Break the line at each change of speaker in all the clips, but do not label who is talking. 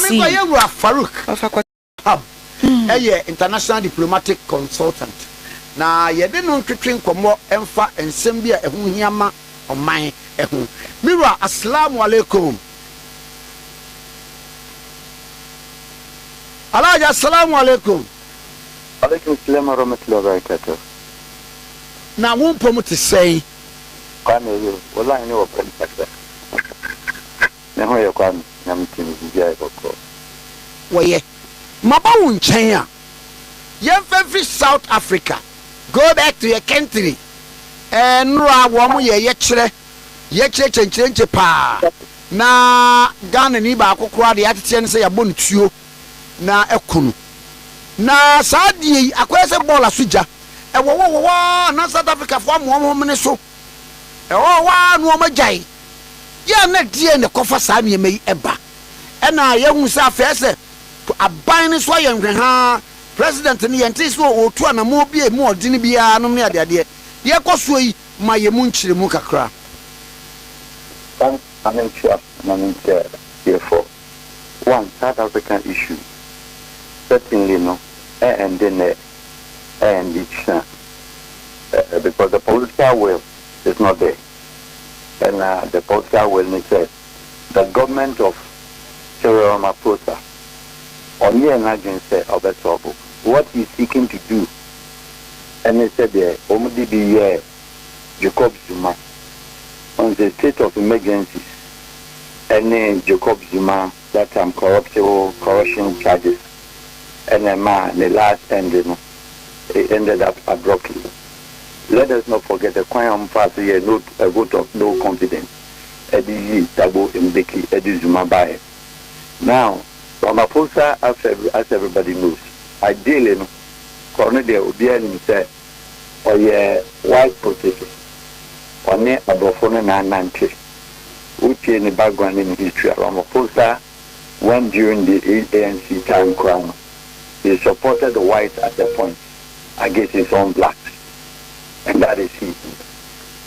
see.
Farouk Wahab. International diplomatic consultant. Na yede no twetwe nkomo emfa ensem bia ehu hiama oman ehu. Mira, assalamu alaikum. Alaja, assalamu alaikum.
Alaikum salam wa rahmatullahi wa barakatuh.
Na wumpo mu te sei.
Kwame yo, wallahi ni wapen sakta. Na hoye kwame na mtini bibia ekoko.
Waye. Maba wo nchen a. Yemfa South Africa. Go back to your country. Nra wo mo ye kire. Ye kire chenchenche pa. Na Ghana ni ba akokora de atete ne se ya bo ntuo na ekunu. Na saadi akwese bola suja. Wo na South Africa fo mo ne so. Wa no magai. Ya na die ne kofa saa me mai eba. Na ye hu sa fese aban ne so ye ha president ni yente so otu ana mo bie mo odini bia no ne ade ye koso yi ma ye mu nchire mu kakra.
I'm sure therefore one South African issue certainly no and then and it's because the political will is not there, and the political will is the government of Cyril Ramaphosa on the emergency of the trouble. What he's seeking to do, and he said there, Omudi Jacob Zuma on the state of emergencies, and then Jacob Zuma that time corruption charges, and then the last ending it ended up abruptly. Let us not forget the Kwame Fast here, a vote of no confidence. Eddie Tabo Mbeki, Eddie Zuma Baye. Now, Ramaphosa, as everybody knows, ideally, Cornelia Obiani said, or white politician, or near Abofone 990, which in the background in history, Ramaphosa, when during the ANC time crown, he supported the whites at the point against his own blacks. And that is it.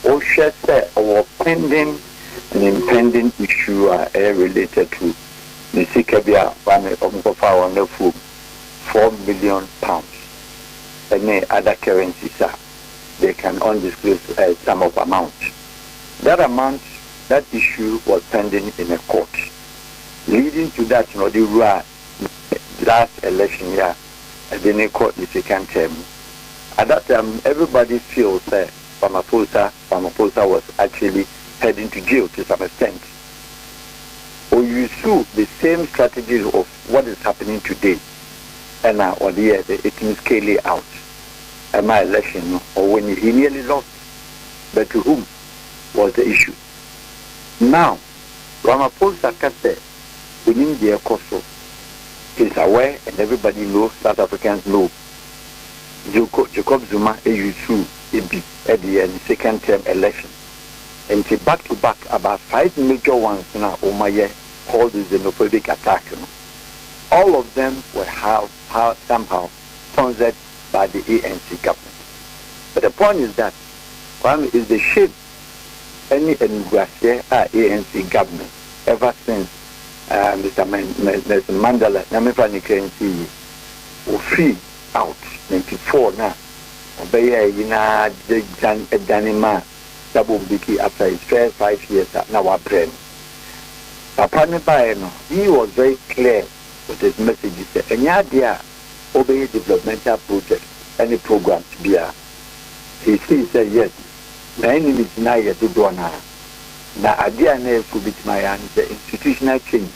Osha said our pending and impending issue are related to the Sikabia family of £4 million, and other currencies they can undisclosed sum of amount. That issue was pending in a court. Leading to that, the last election year, the court the second term. At that time, everybody feels that Ramaphosa was actually heading to jail to some extent. Or you saw the same strategy of what is happening today, and now on the year it can scale it out. And my election, or when he nearly lost, but to whom was the issue? Now, Ramaphosa said, within the Kosovo, is aware, and everybody knows, South Africans know. Jacob Zuma AU2 at the second term election. And back to back, about 5 major ones now, Omaye called the xenophobic attack. All of them were somehow sponsored by the ANC government. But the point is that one is the shape any ANC government ever since Mr. Mandela, Namifani Kensi, were free out 94 now. Obey Danima Double Biki after his first 5 years now our brain. Papa Nebaeno, he was very clear with his messages. Any idea obey developmental project, any program to be a he said yes. The enemy is now yet to do now. The idea to be my the institutional change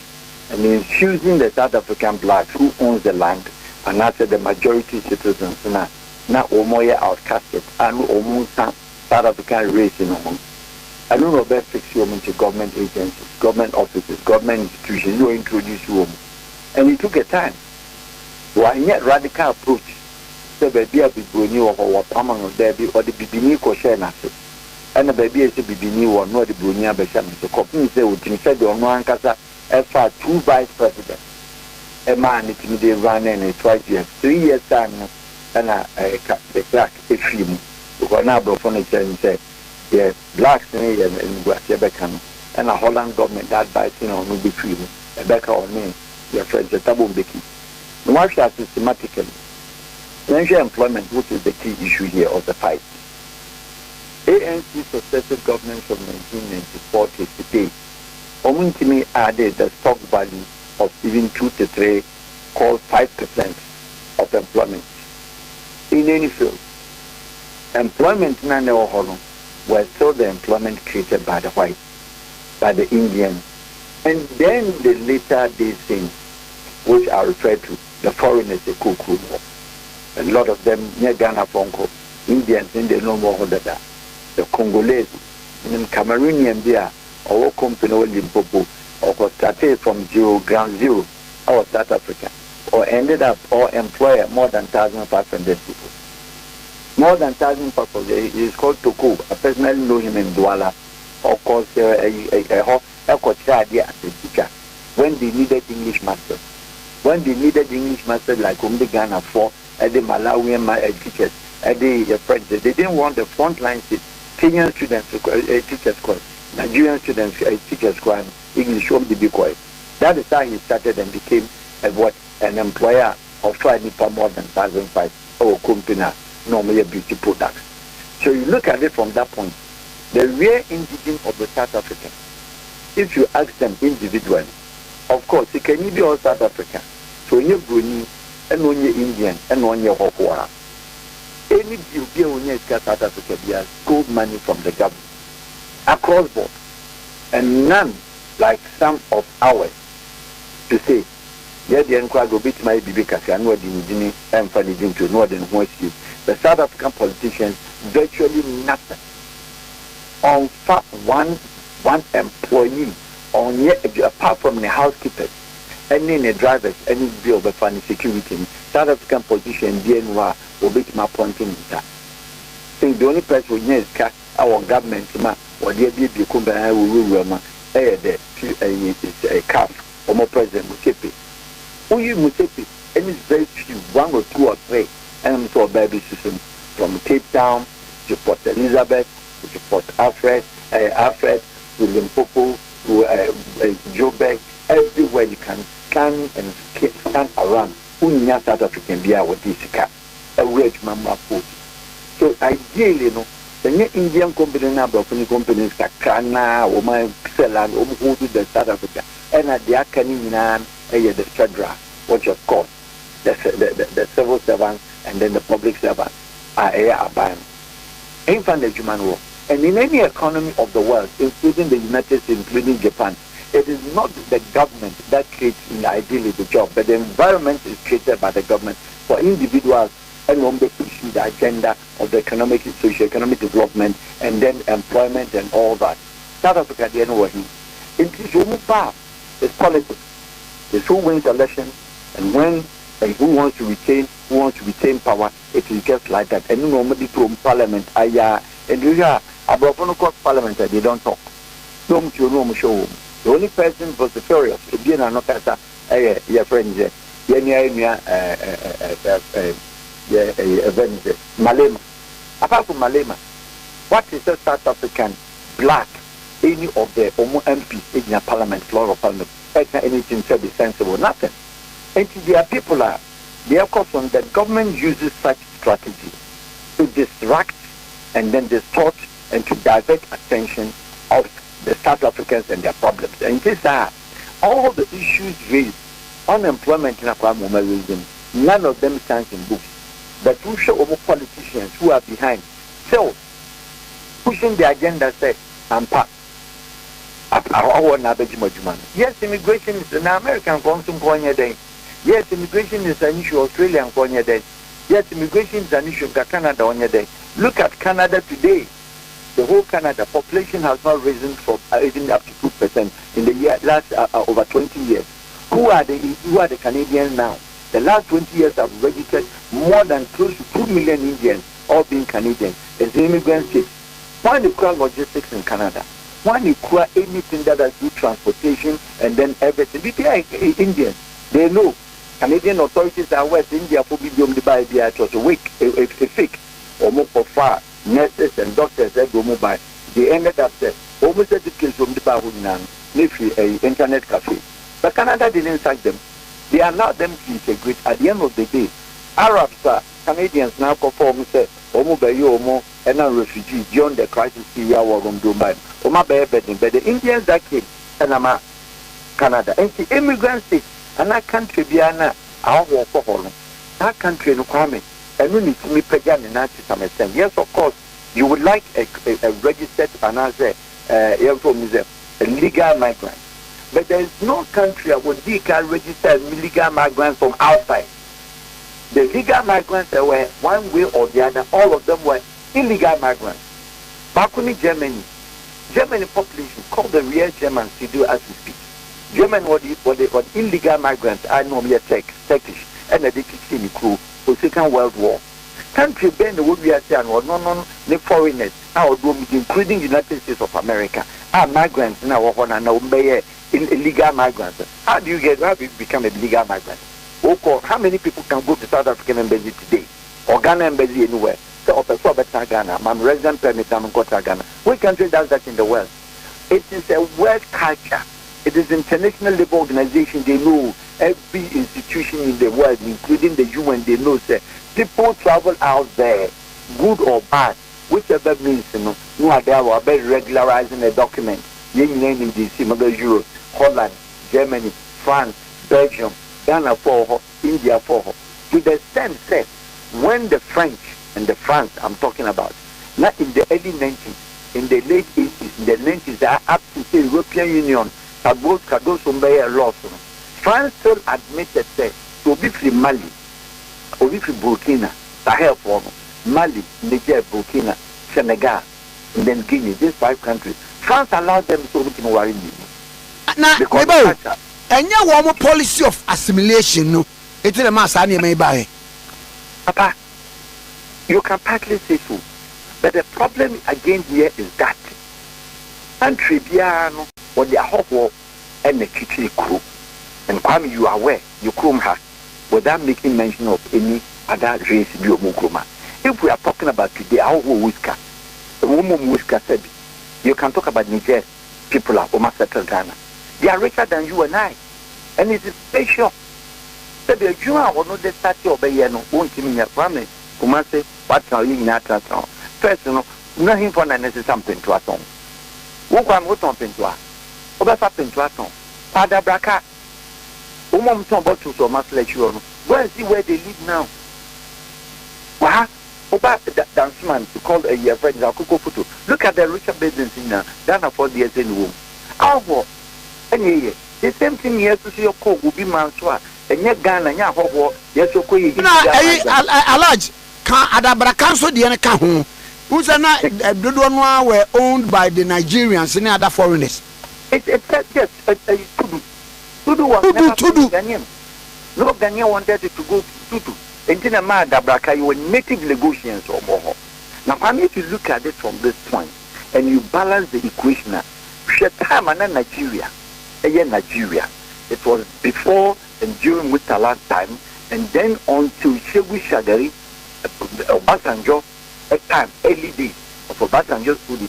and infusing the South African blacks who owns the land and after the majority citizens now Omoya outcasted and Omunsa South African race in Omon. I don't know about fix you into government agencies, government offices, government institutions, you introduce you. And it took a time. Why yet radical approach? The baby a bibini or permanent baby or the bibini koshena. And the baby is a bibini or no the bunia beshan. The company say would said on one casa FR 2 vice president. A man it may run in 12 years, 3 years time and the crack a film. Because now furniture and say yeah, blacks in and Guatebecan and a Holland government that biting on will be free. A Becca or me. your friends, the taboo beki. No one shall systematically. Financial employment, which is the key issue here of the fight. ANC successive governments from 1994 to today, Omuntimi added the stock value of even 2 to 3, called 5% of employment. In any field, employment in Holland was still the employment created by the whites, by the Indians, and then the later day things, which are referred to, the foreigners, the Kuku. A lot of them near Ghana, Fonko, Indians, and they know more than that. The Congolese, and Cameroonian there, our company, Limpopo, or started from ground zero, or South Africa, or ended up or employ more than 1,500 people. More than 1,000 people. He is called Toko. I personally know him in Douala. Of course, a teacher when they needed English masters. When they needed English masters like the Ghana for the Malawian teachers, the French, they didn't want the frontline Kenyan students teachers course, Nigerian students teachers course, English home the big course. That is how he started and became an employer of trying for more than 1,500 or company normally beauty products. So you look at it from that point. The real indigenous of the South African, if you ask them individually, of course, it can be all South African. So when you're Brunei, and when you're Indian, and when you're Hokora, any deal when you're South Africa, they have gold money from the government across board, and none like some of ours to say, yeah, the Nkwago bit my baby because I know the Indian and funny to know than what you. The South African politicians virtually nothing on one employee on yet apart from the housekeepers, any the drivers, any bill of funny security. South African politicians DNY will be my pointing that. So the only person who is our government or the baby company will a calf or more president Musepe. Who you Musepe? And it's very few, 1 or 2 or 3. And I'm so baby system from Cape Town to Port Elizabeth to Port Alfred, William Popo, to Joburg, everywhere you can stand around. Who near South African beer with this car, a rich mama food. So ideally, you know, the Indian company now, broken companies, Kakana, or my Celan, or who do the South Africa, and at the Akaninan, the federal, what you call the civil servants. And then the public servants are banned. Infant human war. And in any economy of the world, including the United States, including Japan, it is not the government that creates ideally the job, but the environment is created by the government for individuals and on the pushing the agenda of the economic, socio-economic development, and then employment and all that. South Africa, the end it is it's politics. It's who wins the election and when and who wants to retain power. It is just like that. And normally to parliament, and you hear about parliament, they don't talk. Don't you know, show the only person vociferous to be an anokasa, your friends, Malema. Apart from Malema, what is a South African black? Any of the MPs in your parliament, floor of parliament, anything to be sensible, nothing. And their people are, they are cautioned that government uses such strategy to distract and then distort and to divert attention of the South Africans and their problems. And these are all the issues raised. Unemployment in Akwamoma region, none of them stands in books. But who show politicians who are behind, still pushing the agenda, say, and part. Yes, immigration is an American consumption. Yes, immigration is an issue Australian Konya Day. Yes, immigration is an issue Canada on your day. Look at Canada today. The whole Canada population has not risen from even up to 2% in the last over 20 years. Who are the Canadians now? The last 20 years have registered more than close to 2 million Indians, all being Canadians. It's the immigrant state. Why the crowd logistics in Canada? Why the crowd anything that has to do transportation and then everything? They are Indians. They know. Canadian authorities are West India for medium the by the was a fake or more for far nurses and doctors that go mobile. They ended up there almost education from the Bahunan, maybe a internet cafe. But Canada didn't sack them. They allowed them to integrate. At the end of the day, Arabs are Canadians now conform say Omo Bayo Omo and a refugee during the crisis Syria war on Dubai. Oma Baby, but the Indians that came and Canada and the immigrants and that country Biana our war for Holland. That country no Kwame and we need to meet Pagan and to some extent. Yes, of course, you would like a registered another a legal migrant. But there is no country that would register illegal migrants from outside. The legal migrants were one way or the other, all of them were illegal migrants. Back in Germany population called the real Germans to do as we speak. German were the illegal migrants, I know me Turkish, and the Dixie crew for Second World War. Country Ben would be saying, no, the foreigners, our including United States of America, are migrants now and now illegal migrants. How do you become a legal migrant? How many people can go to South African embassy today? Or Ghana embassy anywhere? So Ghana, I'm resident permit, I'm going to Ghana. Which country does that in the world? It is a world culture. It is international labor organization. They know every institution in the world, including the UN, they know that people travel out there, good or bad, whichever means, no are there about regularizing a document. In DC, Europe, Holland, Germany, France, Belgium, Ghana for her, India for her. To the extent that when the French and the France I'm talking about, not in the early 90s, in the late 80s, in the 90s, they are up to the European Union, France still admitted that to be from Mali, or be from Burkina, Sahel for Mali, Niger, Burkina, Senegal, and then Guinea, these 5 countries. France allowed them to look in worry.
Now, and you want a policy of assimilation, no? It's a mass anime by.
Papa, you can partly say so, but the problem again here is that country piano or the hot and the kitchen crew, and Kwame, you are aware you come her without making mention of any other race. If we are talking about today, our whisker, the woman whisker said. You can talk about Niger, people are almost settled Ghana. They are richer than you and I. And it is special. So the Jew are not the statue of a yano, won't give me a family. Who must say, what are you in that town? First, nothing for necessary something to a song. Who can go something to us? Over something to a song. Father Braka, who mom talk about to so much let you know. Go and see where they live now. What? About dance man to call a year friend photo. Look at the richer buildings in Ghana for the years in the womb. Our any the same thing here to see your coke will be Manswa and yet Ghana, yes, okay.
A large Adabra Council, the Anaka, who's not Dodonwa were owned by the Nigerians and other foreigners.
It's yes, to do what Ghanaian. No Ghanaian wanted to go to. And in a man that you were native Lagosians or more. Now, I need to look at it from this point and you balance the equation. Time and Nigeria. Nigeria. It was before and during Murtala's time, and then until Shehu Shagari, Obasanjo, a time, early days of Obasanjo's coup,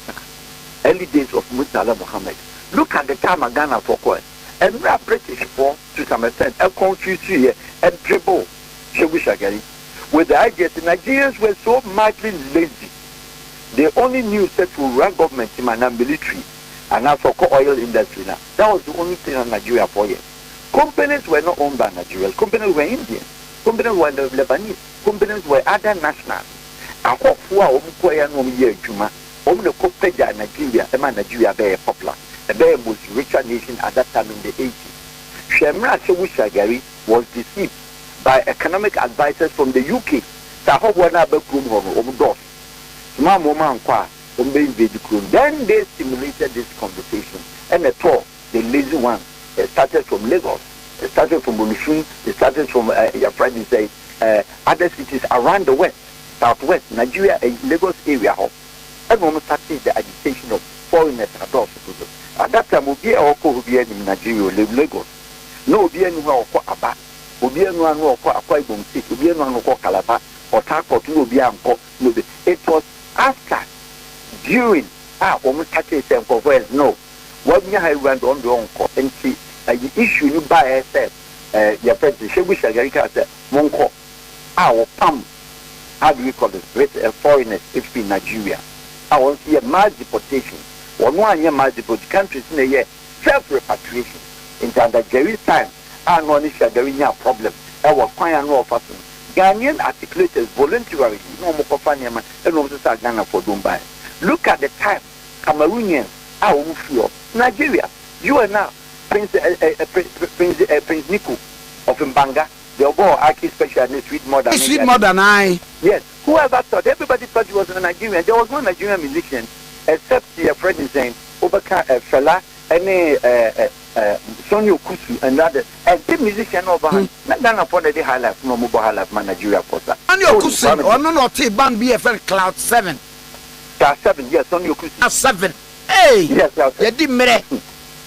early days of Murtala Mohammed. Look at the time of Ghana for Koi. And we are British for, to some extent, a country here, and dribble. With the idea that the Nigerians were so madly lazy, they only knew that to run government in and military and now for oil industry now. That was the only thing in Nigeria for years. Companies were not owned by Nigerians. Companies were Indian. Companies were Lebanese. Companies were other nationals. I hope for Nigeria, Nigeria very popular, the very most richer nation at that time in the 80s. Shemra Shehu Shagari was deceived by economic advisors from the UK. Then they stimulated this conversation. And at all, the lazy one started from Lagos, it started from Bunishin, it started from your friend say other cities around the west, southwest, Nigeria, Lagos area. And we started the agitation of foreigners abroad. At that time, we be in Nigeria, Lagos. No, be anywhere or Aba. It was after, during, almost 30 no, what we have run on the uncle and see the issue you buy yourself your friend Shebu Shagarika said, Monko, our pam, how do we call it, with foreigners if in Nigeria. I want to see a mass deportation. 1 year mass deportation countries in a year, self-repatriation. In under Jerry's time, I know this Shagarinya problem. I was quite a no person. Ghanaian articulators voluntarily, no more Kofaniaman, and also Ghana for Dumbai. Look at the time, Cameroonians, our Ufio, Nigeria, you are now Prince Niku of Mbanga, the Obo Aki specialist, sweet more than
I.
Yes, whoever thought, everybody thought he was a Nigerian. There was no Nigerian musician except your friend is saying, Obaka Fela, any Sonny Okusu, and other, and the musician over not done upon the high life, no mobile high life, Nigeria for that.
Sonny Okusu, or no, not T-Ban BFL Cloud 7.
Cloud 7, yes, Sonny Okusu. 7.
Hey,
yes,
you did me.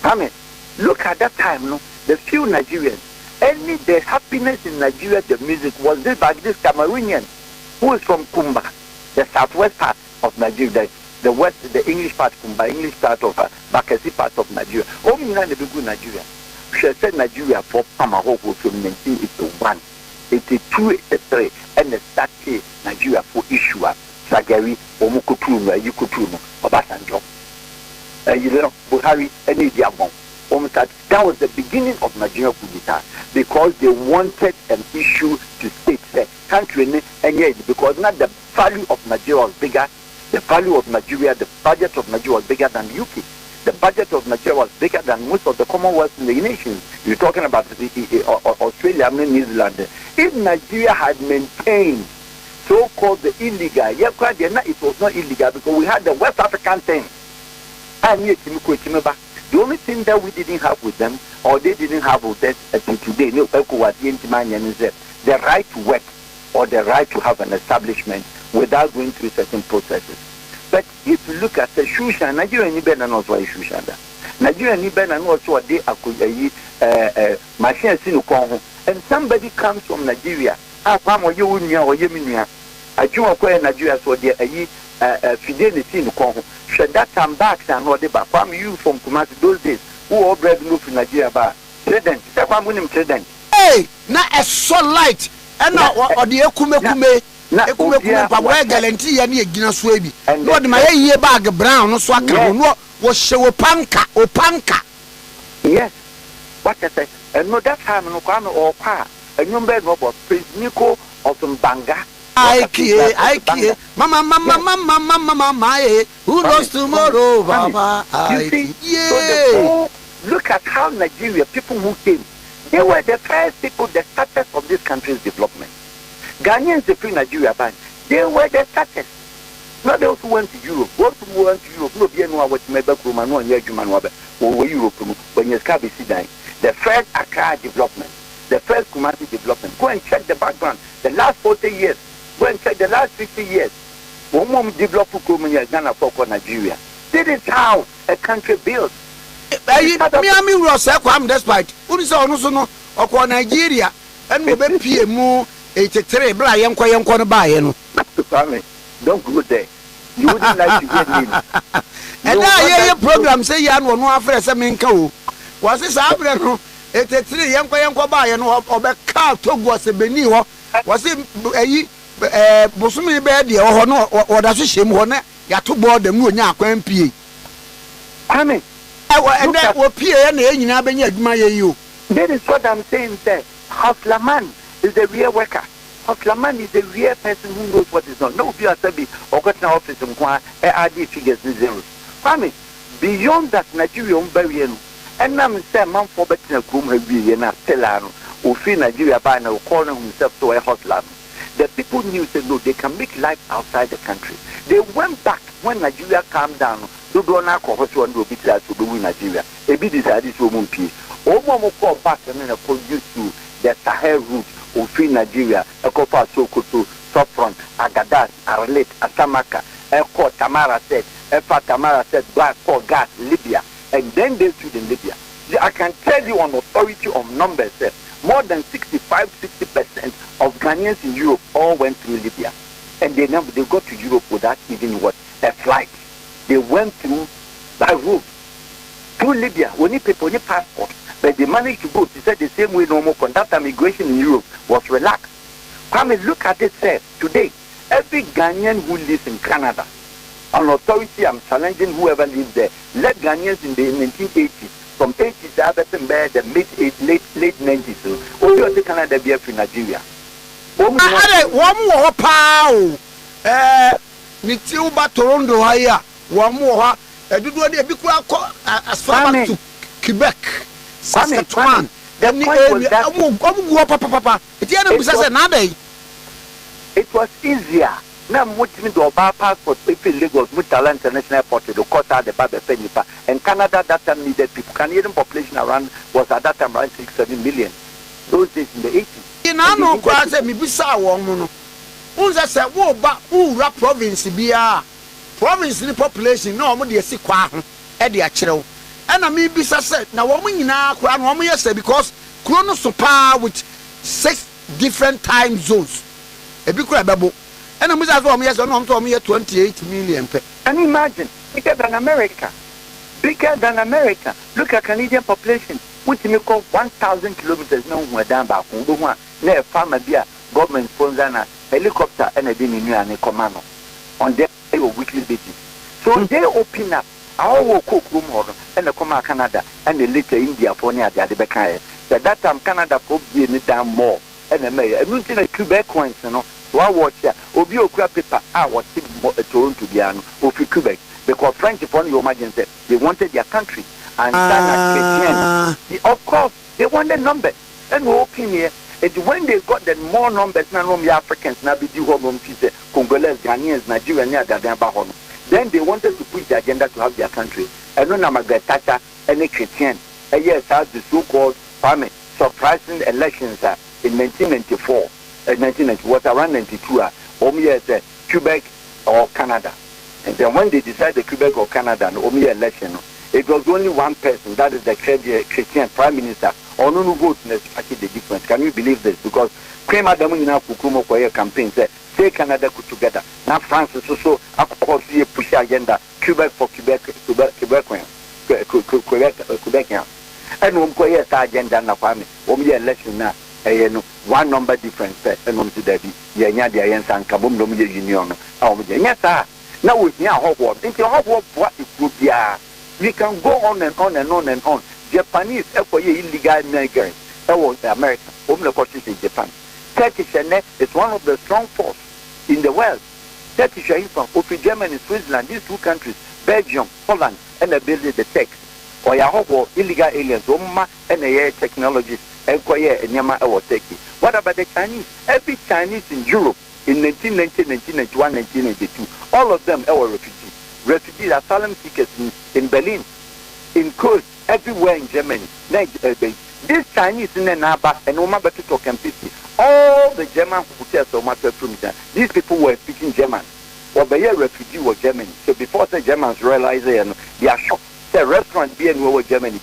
Amen. Look at that time, no, the few Nigerians, only the happiness in Nigeria, the music was this by this Cameroonian who is from Kumba, the southwest part of Nigeria, the west, the English part, Kumba, English part of Bakasi part of Nigeria. Only in the big Nigeria. She said Nigeria for Pamahoko from 1981, 82, 83, and the start Nigeria for Ishua, Sagari, Omukutunu, Yukutunu, Obasanjo. You know, Buhari, and Idiabon. That was the beginning of Nigeria coup d'etat because they wanted an issue to state the country and yet because not the value of Nigeria was bigger, the value of Nigeria, the budget of Nigeria was bigger than the UK. The budget of Nigeria was bigger than most of the Commonwealth nations. You're talking about Australia, New Zealand. If Nigeria had maintained so-called the illegal, it was not illegal because we had the West African thing. The only thing that we didn't have with them, or they didn't have with us until today, the right to work or the right to have an establishment without going through certain processes. But if you look at the Shushan, Nigeria ni better knows why Shushanda. Nigeria ni better knows what they are machine sinu and somebody comes from Nigeria. Ah, Pamo you or Yeminia. I do acquire Nigeria so they are fidelity in Congo. Should that time back and what they back from you from Kumasi those days who all bread move in Nigeria bar. President, that's why I'm winning president.
Hey, now a so light and now or the Ekume Papa guarantee any Guinness-Waby. And what my year bag brown, no swaka, no was show panka or panka.
Yes, what I say, and no that time no Kwame or Pa, a new bed of Prince Nico of Mbanga.
I care, Mama, who knows tomorrow, Baba?
Yeah. Look at how Nigeria, people who came, they were the first people, the starters of this country's development. Ghanaians, the free Nigeria band, they were the starters. Not those who went to Europe. Those who went to Europe, no, you know what you made back room and 1 year, or Europe, when you can't be seen. The first Accra development, the first Kumasi development. Go and check the background. The last 40 years. Go and check the last 50 years. One more developed Ghana for Nigeria. This is how a country builds.
Miami was despite Unisono or Nigeria and we be PMU 83 Brian Quayan buy.
Don't go there. You wouldn't like to get me.
And I hear your program say Yan one after some co. Was this Abraham 83 young Quayan buy and or car to was a Beniwa? Was it Bosumi bed or no or does it shame one? You to board the moon, MP.
Amen.
And that will appear and I admire you.
That is what I'm saying there. Haflaman is the real worker. Haflaman is the real person who knows what is done. No, be a sabi or got an office and RD figures in zeros. Amen. Beyond that, Nigeria barrier. And I'm saying, man, for better room, have been a Telano, who feel Nigeria by now calling himself to a hotline. The people knew said no, they can make life outside the country. They went back when Nigeria calmed down. Do not call her to be to do in Nigeria. A bit decided to move peace. Omo call back and then call you to the Sahel route of free Nigeria, a Kopa Sokoto, Sopron, Agadas, Arlet, Asamaka, Eko Tamara said, Efa Tamara said, Black for gas, Libya, and then they stood in Libya. I can tell you on authority of numbers, more than 65-60% of Ghanaians in Europe all went through Libya. And they got to Europe without even a flight. They went through by road through Libya. We need people, we need passport. but they managed to go. He said the same way normal conduct immigration in Europe was relaxed. Kwame, look at it, sir. Today, every Ghanaian who lives in Canada, an authority, I'm challenging whoever lives there. Let Ghanaians in the 1980s, from 80s to the late 90s, only Canada be from Nigeria.
One more pound. Nitiuba Toronto haya. One more. Do the big as far as to Quebec, Saskatchewan.
The point was that
Papa.
it was easier. Now, what me do about passport? If in Lagos, Mutala International Airport, the Costa, the Baba Fenipa, and Canada that time needed people. Canadian population around was at that time around 6-7 million. Those days in the 80s.
In ano kwa se mi bisa wo mu no. Unza se wo ba ura province bia. Province ni population na omo de esi kwa ho e de a kirew. E na mi bisa se na wo mu nyina kwa na omo yese because Chrono Super with 6 different time zones. E bi kura bebo. E na mu za so omo yese no omo to omo ye 28 million pe.
And imagine, bigger than America. Bigger than America. Look at Canadian population. Which may call 1,000 kilometers no more down back. Near farmer beer, government sponsor helicopter and a dinner and a command on their weekly basis. So they open up our cook room and the command Canada and the later India for near the Adebekaya. So that time Canada probably need down more and the mayor. I'm looking at Quebec coins, you know. One watch here, Obio crap paper, I was Toronto Biano, or Quebec, because French upon your emergency, they wanted their country. And of course, they want the numbers. And we open here. It's when they got the more numbers, now the Africans, now be Congolese, Ghanaians, Nigerians, then they wanted to push the agenda to have their country. And no Margaret Thatcher, any Christian, and yes, as the so-called surprising elections in 1994, 1990 was around 92, Quebec or Canada. And then when they decided Quebec or Canada, and election. It was only one person, that is the Christian Prime Minister. Or no vote actually the difference. Can you believe this? Because Prime Adamu Kukumo Koya campaign said, say Canada could together. Now France is also a push agenda, Quebec for Quebecian. And Umkoya agenda na kwame. Election now, one number difference, and Yanya the Ayan Kabum Union. Yes, sir. Now with me, Hogwarts. Into Hogwarts, what it would be. We can go on and on and on and on. Japanese illegal migrants. That was America. In Japan. Turkish is one of the strong force in the world. Turkish from Germany, Switzerland, these two countries, Belgium, Holland, and they build the tech. Or illegal aliens, and the technologies, and Nyama or Turkey. What about the Chinese? Every Chinese in Europe in 1990, 1991, 1992, all of them were refugees. Refugees, asylum seekers in Berlin, in Köln, everywhere in Germany. These Chinese in the Naba and Oma Betuto Campisi, all the German hotels, these people were speaking German. Or by a refugee was Germany. So before the Germans realize they are shocked. The restaurant being over Germany,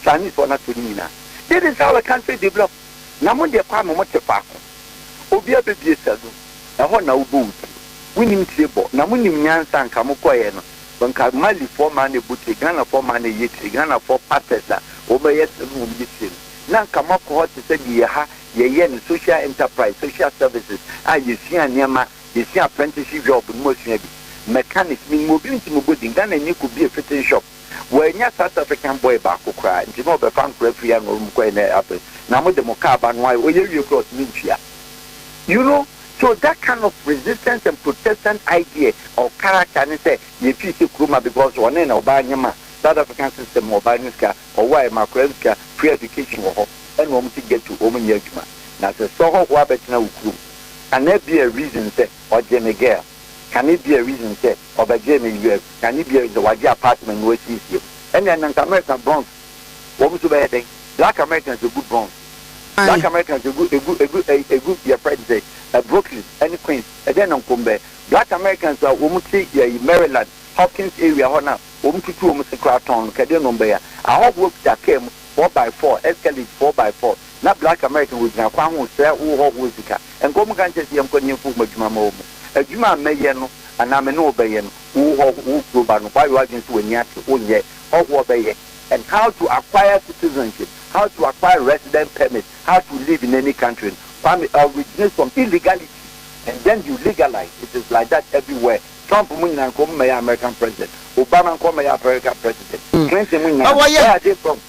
Chinese were not to Nina. This is how the country developed. Namun de Pamo Motefako. Obia Baby Sadu, a Hona Ubu. Winning table, Namunim Yansan Kamukoyeno, when Kamali for money, Buti, Ghana for money, Yeti, Ghana for Patesa, Obayet Mumbisin. Nan Kamako to say, Yaha, Yayen, social enterprise, social services, you see a Yama, you see apprenticeship job, most maybe. Mechanics mean mobility in Ghana, and you could be a fitting shop. When your South African boy back who cried, you know, the fan referee and Rumquene apple. Namu the Mokaba and why will you cross Minchia? You know? So that kind of resistance and Protestant idea or character, and say, you feel Kuma because one in Obanyama, South African system, Obaniska, or why Macronska, free education, and want to get to Omen Yaguma. Now, the Soho Wabbit now, can there be a reason, say, or Jamie Gale? Can it be a reason, say, or by Jamie US? Can it be the Waji apartment where she's here? And then American bronze, what to be Black Americans are good bronze. Black Americans are good, your friend say. Brooklyn, any Queens, and then on Combe. Black Americans are Umuti, Maryland, Hopkins area, Hona, Umutu, Umusikraton, Kadenombe. I hope work that came 4x4, escalate 4x4. Not Black American with Nakwamu, Sir, who hold Wuzika, and Gomugan says, Yam Konya Fumajuma, a Juma Mayeno, and Ameno Bayan, who hold Wukuban, why you are against Winyaki, Unye, or Wabaye, and how to acquire citizenship, how to acquire resident permit, how to live in any country. Originates from illegality, and then you legalize. It is like that everywhere. Trump and come American president. Obama come American president. Clinton where are they from?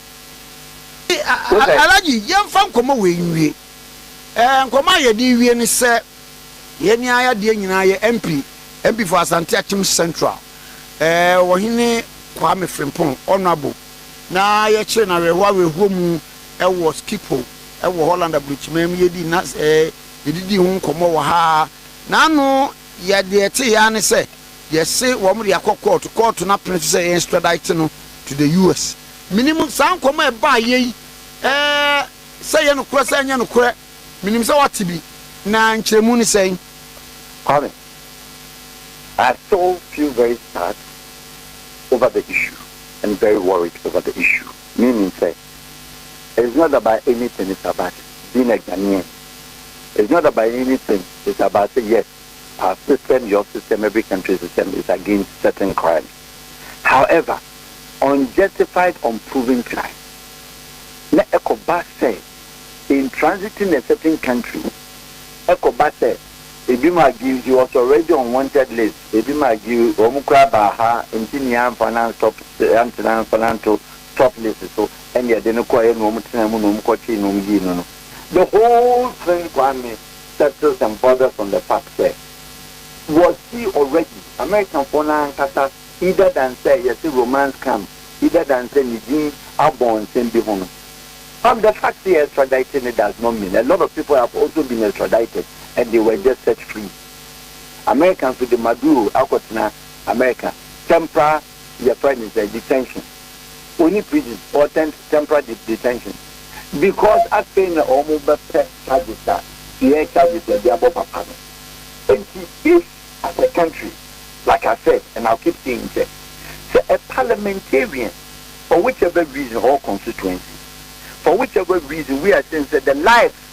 Alaji, young fan come away. Come out your ni say, Yeni aya de nyina MP for Asante Achim Central. Wahine Kwame Frimpong, honorable. Na ye che na we ho mu e skipo. Ewo Holland bridge mem yedi na yedi hu komo wo ha na no ye de ete ya ne se ye se wo mo de akọ court na print say extradite no to the US minimum san komo e ba ye say ye no kura say anya no kura minimum say what bi na nkyeremu ni say
Kwame, I so feel very sad over the issue and very worried over the issue, meaning say it's not about anything, it's about being a Ghanaian. It's not about anything, it's about saying, yes, our system, your system, every country's system is against certain crimes. However, unjustified, unproven crime. Let Ecobar say, in transiting a certain country, Ecobar said, Ebima gives he was already on wanted list. Ebima gives Omukra Baha, Intinian Finance Top, Antinan Financial Top list. So, and yet, then acquire no the whole thing, Kwame, settles and borders on the fact that was he already American phone Kasa either than say yes, romance camp, either than say Nijin Abon send be home. The fact he extradited it does not mean a lot of people have also been extradited and they were just set free. Americans with the Maduro, Akotna, America, temporary your friend is a detention. Only prison or temporary detention. Because I think almost charges that the charges that they are above papa. And if as a country, like I said, and I'll keep saying that, so a parliamentarian, for whichever reason or constituency, for whichever reason we are saying that the life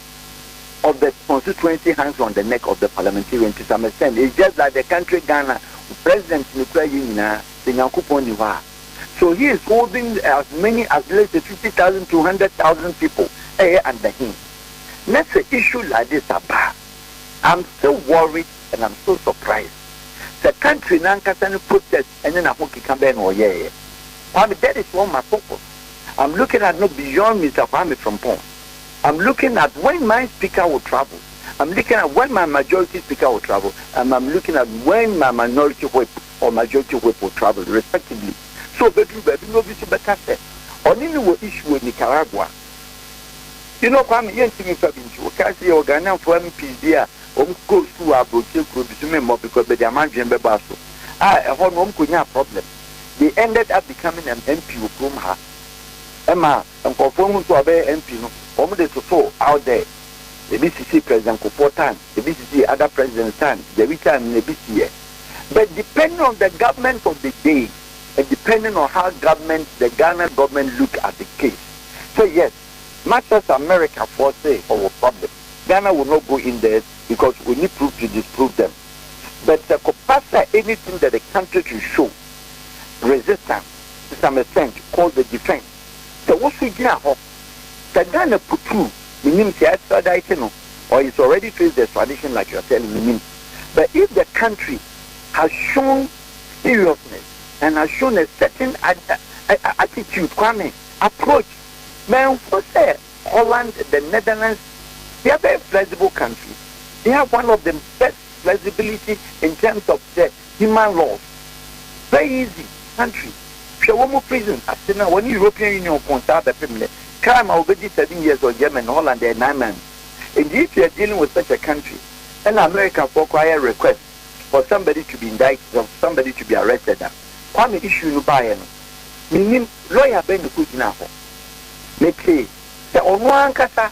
of the constituency hangs on the neck of the parliamentarian to some extent. It's just like the country Ghana, President Ukraine, the Yankupon. So he is holding as many as let's say 50,000 to 100,000 people under him. Next issue like this about, I'm so worried and I'm so surprised. The country now can protest and then I hope it can be no yeah. That is one my focus. I'm looking at no beyond Mr. Kwame from Pong. I'm looking at when my speaker will travel. I'm looking at when my majority speaker will travel, and I'm looking at when my minority whip or majority whip will travel, respectively. So, baby, no visit better say. On any issue in Nicaragua. You know, Kwame, yes, you have been to Cassie or Ghana for MPs there, go to our Brochil group, because the Amman Jembe Basso. A home could have problem. They ended up becoming an MP from her. Emma, and conforming to obey MP, almost so out there. The BCC President Kupotan, the BCC other presidents, the return in the BCA. But depending on the government of the day, and depending on how the Ghana government look at the case. So yes, much as America foresee our problem, Ghana will not go in there because we need proof to disprove them. But the capacity, anything that the country should show resistance to some extent, called the defense. So what we do now, the Ghana put through, meaning the extradition, or it's already faced the extradition like you're telling me. But if the country has shown seriousness and has shown a certain attitude, Kwame, approach, man, for say, Holland, the Netherlands, they are very flexible countries. They have one of the best flexibility in terms of the human laws. Very easy country. Shawamu prison, as now when European Union contact the family, crime already 7 years on Germany, Holland, and 9 months. And if you are dealing with such a country, and America for require request for somebody to be indicted or somebody to be arrested, Kwame issue no buy meaning lawyer ben the good now. Make say the one kasa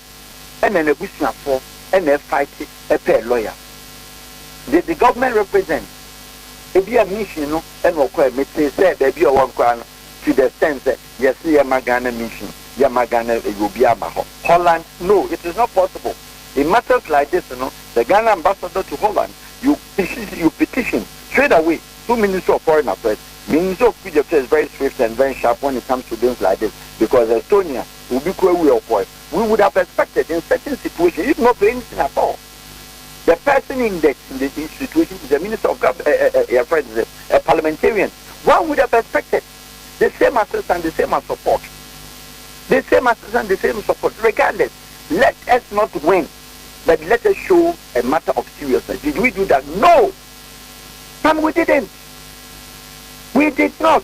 and then a business for and a fight a pair lawyer. The government represent a be a mission and what say there be a one crown to the sense that yes, Yamagana mission, Yamagana will be Holland. No, it is not possible. In matters like this, the Ghana ambassador to Holland, you petition straight away. two Ministry of Foreign Affairs. Ministry of Foreign Affairs is very swift and very sharp when it comes to things like this, because Estonia will be we would have expected in certain situations, if not for anything at all, the person in this situation is the Minister of Government, a parliamentarian. One would have expected the same assistance, the same support. The same assistance, the same support. Regardless, let us not win, but let us show a matter of seriousness. Did we do that? No. And we didn't. We did not.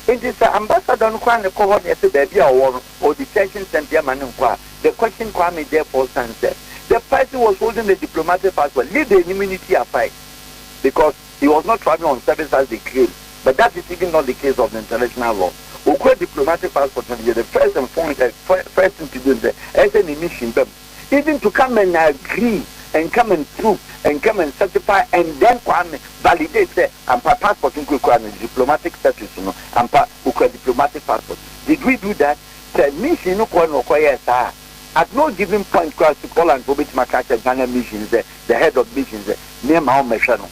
It is Ambassador Nkwane cohort yes baby or detention center man nkwa. The question Kwame therefore stands there. The person was holding the diplomatic passport. Leave the immunity aside, because he was not traveling on service as they claim. But that is even not the case of the international law. Ukwe diplomatic passport when you're the first and first thing to do is an emission them. Even to come and agree and come and prove and come and certify and then validate say passport include diplomatic status, you know, and diplomatic passport. Did we do that? Say mission no yes, at no given point cross to call and Robert Makacha Ghana missions, the head of missions, near Mao Meshano.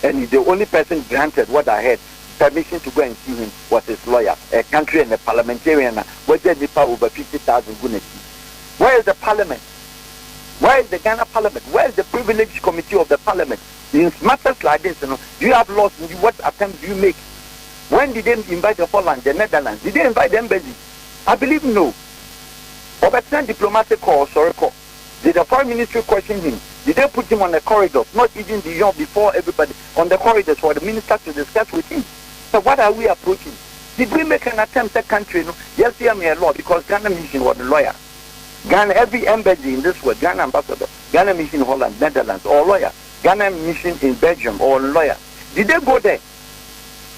And the only person granted what I had permission to go and see him was his lawyer, a country and a parliamentarian, where they over 50,000 goodness. Where is the parliament? Where is the Ghana parliament? Where is the privileged committee of the parliament? In matters like this, you know, do you have laws? What attempts do you make? When did they invite the Holland, the Netherlands? Did they invite the embassy? I believe no. Overturn diplomatic call, sorry call. Did the foreign ministry question him? Did they put him on the corridors? Not even before everybody on the corridors for the minister to discuss with him. So what are we approaching? Did we make an attempt at country? No? Yes, hear me a lot, because Ghana mission was the lawyer. Ghana, every embassy in this world, Ghana ambassador, Ghana mission in Holland, Netherlands, or lawyer. Ghana mission in Belgium, or lawyer. Did they go there?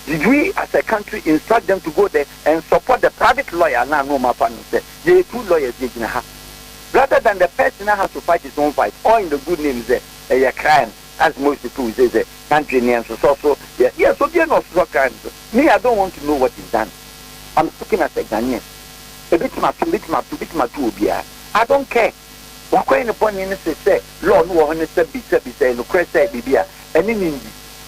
Did we as a country instruct them to go there and support the private lawyer? Now, no, my partner said, there are two lawyers in have. Rather than the person that has to fight his own fight, or in the good name, a crime, as most people say, the country names, so, yeah, so they're not so crime. Me, I don't want to know what is done. I'm speaking as a Ghanaian. A bit my two beer. I don't care. What kind of one in say, Lord, no one is say, no crest, beer, and in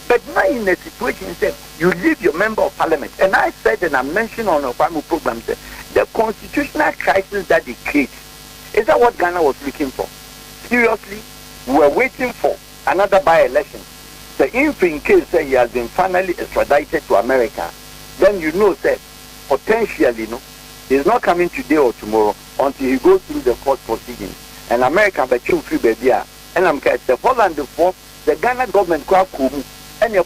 but now in a situation, said you leave your member of parliament, and I said, and I mentioned on a family program, said the constitutional crisis that they create. Is that what Ghana was looking for? Seriously, we were waiting for another by-election. So if in case he has been finally extradited to America, then you know that potentially, he's not coming today or tomorrow until he goes through the court proceedings. And America, but you free baby, and I'm the Holland the Ghana government, and your